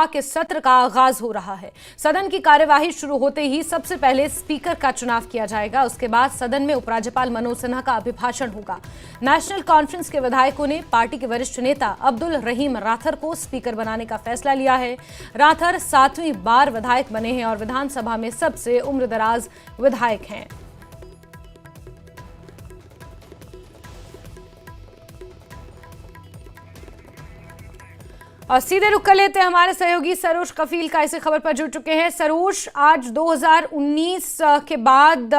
लोकसभा के सत्र का आगाज हो रहा है। सदन की कार्यवाही शुरू होते ही सबसे पहले स्पीकर का चुनाव किया जाएगा। उसके बाद सदन में उपराज्यपाल मनोज सिन्हा का अभिभाषण होगा। नेशनल कॉन्फ्रेंस के विधायकों ने पार्टी के वरिष्ठ नेता अब्दुल रहीम राथर को स्पीकर बनाने का फैसला लिया है। राथर 7वीं बार विधायक बने हैं और विधानसभा में सबसे उम्रदराज विधायक हैं। और सीधे रुक कर लेते हैं हमारे सहयोगी सरोज कफील का इसी खबर पर जुड़ चुके हैं। सरोज, आज 2019 के बाद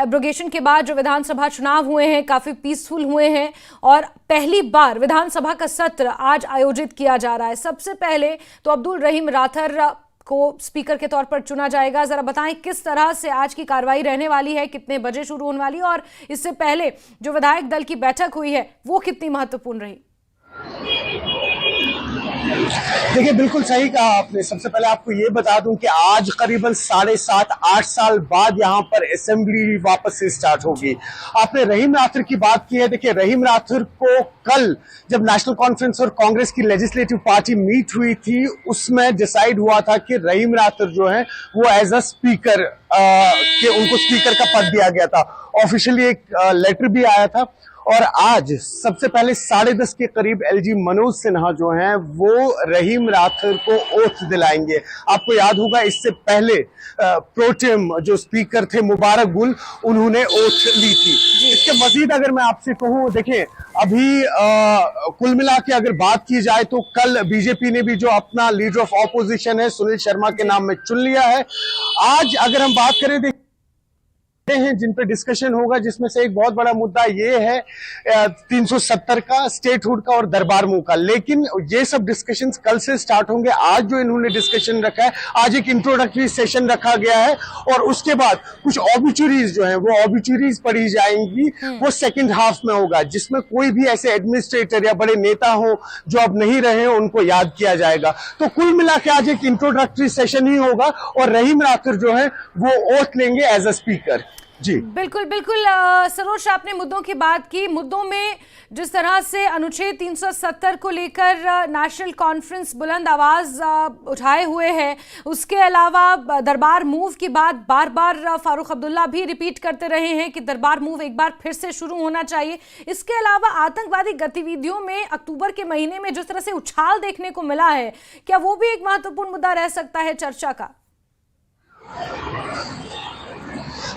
एब्रोगेशन के बाद जो विधानसभा चुनाव हुए हैं काफी पीसफुल हुए हैं और पहली बार विधानसभा का सत्र आज आयोजित किया जा रहा है। सबसे पहले तो अब्दुल रहीम राथर को स्पीकर के तौर पर चुना जाएगा। जरा बताएं किस तरह से आज की कार्रवाई रहने वाली है, कितने बजे शुरू होने वाली है और इससे पहले जो विधायक दल की बैठक हुई है वो कितनी महत्वपूर्ण रही? देखिए, बिल्कुल सही कहा आपने। सबसे पहले आपको ये बता दूं कि आज करीबन 7.5-8 साल बाद यहाँ पर असेंबली वापस से स्टार्ट होगी। आपने रहीम राथर की बात की है। देखिए, रहीम राथर को कल जब नेशनल कॉन्फ्रेंस और कांग्रेस की लेजिस्लेटिव पार्टी मीट हुई थी उसमें डिसाइड हुआ था कि रहीम राथर जो है वो एज अ स्पीकर उनको स्पीकर का पद दिया गया था। ऑफिशियली एक लेटर भी आया था और आज सबसे पहले 10:30 के करीब एलजी मनोज सिन्हा जो हैं वो रहीम राथर को ओथ दिलाएंगे। आपको याद होगा इससे पहले प्रोटेम जो स्पीकर थे मुबारक गुल, उन्होंने ओथ ली थी। इसके मजीद अगर मैं आपसे कहूं, देखिए अभी कुल मिला के अगर बात की जाए तो कल बीजेपी ने भी जो अपना लीडर ऑफ ऑपोजिशन है सुनील शर्मा के नाम में चुन लिया है। आज अगर हम बात करें हैं जिन पे डिस्कशन होगा, जिसमें से एक बहुत बड़ा मुद्दा ये है 370 का, स्टेटहुड का और दरबार मुंह का। लेकिन ये सब डिस्कशंस कल से स्टार्ट होंगे। आज जो इन्होंने डिस्कशन रखा है, आज एक इंट्रोडक्टरी सेशन रखा गया है और उसके बाद कुछ ऑबिचुरीज जो है वो ऑबिचुरीज पढ़ी जाएंगी। वो सेकंड हाफ में होगा जिसमें कोई भी ऐसे एडमिनिस्ट्रेटर या बड़े नेता हो जो अब नहीं रहे उनको याद किया जाएगा। तो कुल मिला के आज एक इंट्रोडक्टरी सेशन ही होगा और रहीम राथर जो है वो ओथ लेंगे एज अ स्पीकर। जी बिल्कुल बिल्कुल। सरोज, आपने मुद्दों की बात की। मुद्दों में जिस तरह से अनुच्छेद 370 को लेकर नेशनल कॉन्फ्रेंस बुलंद आवाज उठाए हुए है, उसके अलावा दरबार मूव की बात बार बार फारूक अब्दुल्ला भी रिपीट करते रहे हैं कि दरबार मूव एक बार फिर से शुरू होना चाहिए। इसके अलावा आतंकवादी गतिविधियों में अक्टूबर के महीने में जिस तरह से उछाल देखने को मिला है, क्या वो भी एक महत्वपूर्ण मुद्दा रह सकता है चर्चा का?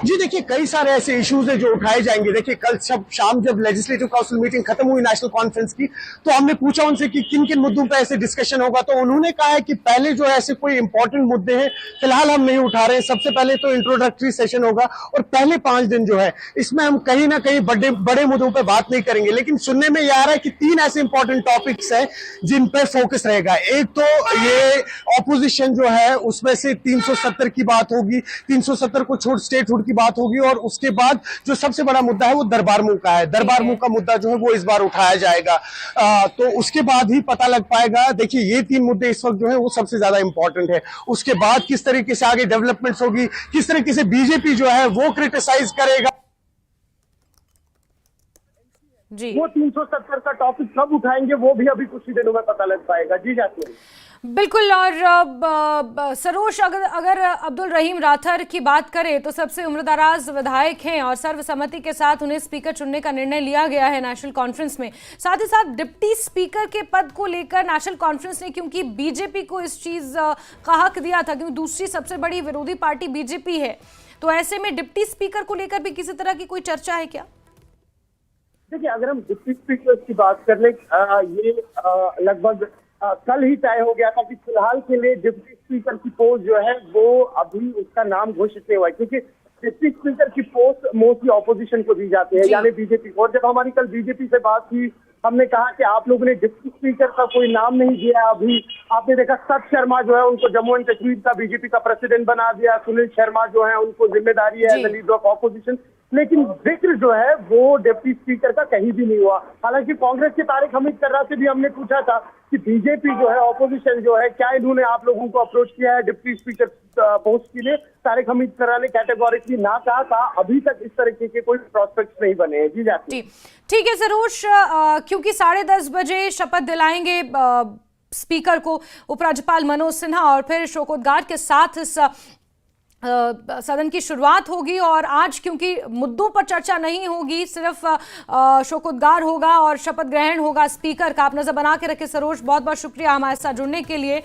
जी देखिए, कई सारे ऐसे इश्यूज हैं जो उठाए जाएंगे। देखिए, कल शाम जब लेजिस्लेटिव काउंसिल मीटिंग खत्म हुई नेशनल कॉन्फ्रेंस की, तो हमने पूछा उनसे कि किन किन मुद्दों पर ऐसे डिस्कशन होगा। तो उन्होंने कहा है कि पहले जो है ऐसे कोई इंपॉर्टेंट मुद्दे हैं फिलहाल हम नहीं उठा रहे हैं। सबसे पहले तो इंट्रोडक्टरी सेशन होगा और पहले 5 दिन जो है इसमें हम कहीं ना कहीं बड़े मुद्दों पर बात नहीं करेंगे। लेकिन सुनने में यह आ रहा है कि 3 ऐसे इंपॉर्टेंट टॉपिक्स हैं जिन पर फोकस रहेगा। एक तो ये ऑपोजिशन जो है उसमें से 370 की बात होगी, 370 को छोड़ स्टेटहुड की बात होगी और उसके बाद जो सबसे बड़ा मुद्दा है वो दरबार मुंह का है। दरबार मुंह का मुद्दा जो है वो इस बार उठाया जाएगा। तो उसके बाद ही पता लग पाएगा। देखिए, ये 3 मुद्दे इस वक्त जो है वो सबसे ज्यादा इंपॉर्टेंट है। उसके बाद किस तरीके से आगे डेवलपमेंट्स होगी, किस तरीके से बीजेपी जो है वो क्रिटिसाइज करेगा जी, वो 370 का टॉपिक कब उठाएंगे वो भी अभी कुछ ही दिनों में पता लग पाएगा। जी जाती बिल्कुल। और सरोज, अगर अब्दुल रहीम राथर की बात करें तो सबसे उम्रदराज विधायक हैं और सर्वसम्मति के साथ उन्हें स्पीकर चुनने का निर्णय लिया गया है नेशनल कॉन्फ्रेंस में। साथ ही साथ डिप्टी स्पीकर के पद को लेकर नेशनल कॉन्फ्रेंस ने, क्योंकि बीजेपी को इस चीज का हक दिया था, क्योंकि दूसरी सबसे बड़ी विरोधी पार्टी बीजेपी है, तो ऐसे में डिप्टी स्पीकर को लेकर भी किसी तरह की कोई चर्चा है क्या? देखिए, अगर हम डिप्टी स्पीकर की बात कर ले, ये लगभग कल ही तय हो गया था कि फिलहाल के लिए डिप्टी स्पीकर की पोस्ट जो है वो अभी उसका नाम घोषित नहीं हुआ है, क्योंकि डिप्टी स्पीकर की पोस्ट मोस्टली ऑपोजिशन को दी जाती है, यानी बीजेपी को। और जब हमारी कल बीजेपी से बात की, हमने कहा कि आप लोगों ने डिप्टी स्पीकर का कोई नाम नहीं दिया। अभी आपने देखा सत शर्मा जो है उनको जम्मू एंड कश्मीर का बीजेपी का प्रेसिडेंट बना दिया। सुनील शर्मा जो है उनको जिम्मेदारी है एज लीडर ऑफ ऑपोजिशन। लेकिन जिक्र जो है वो डिप्टी स्पीकर का कहीं भी नहीं हुआ। हालांकि कांग्रेस के तारिक हमीद कर्रा से भी हमने पूछा था कि बीजेपी जो है, ऑपोजिशन जो है, क्या इन्होंने आप लोगों को अप्रोच किया है डिप्टी स्पीकर पोस्ट के लिए? तारिक हमीद कर्रा ने कैटेगोरिकली ना कहा था। अभी तक इस तरीके के कोई प्रोस्पेक्ट्स नहीं बने हैं। जी जाती। ठीक है सरोज, क्योंकि 10:30 बजे शपथ दिलाएंगे स्पीकर को उपराज्यपाल मनोज सिन्हा और फिर शोकोद्गार के साथ इस सदन की शुरुआत होगी। और आज क्योंकि मुद्दों पर चर्चा नहीं होगी, सिर्फ शोकोद्गार होगा और शपथ ग्रहण होगा स्पीकर का। आप नजर बना के रखे सरोज, बहुत बहुत शुक्रिया हमारे साथ जुड़ने के लिए।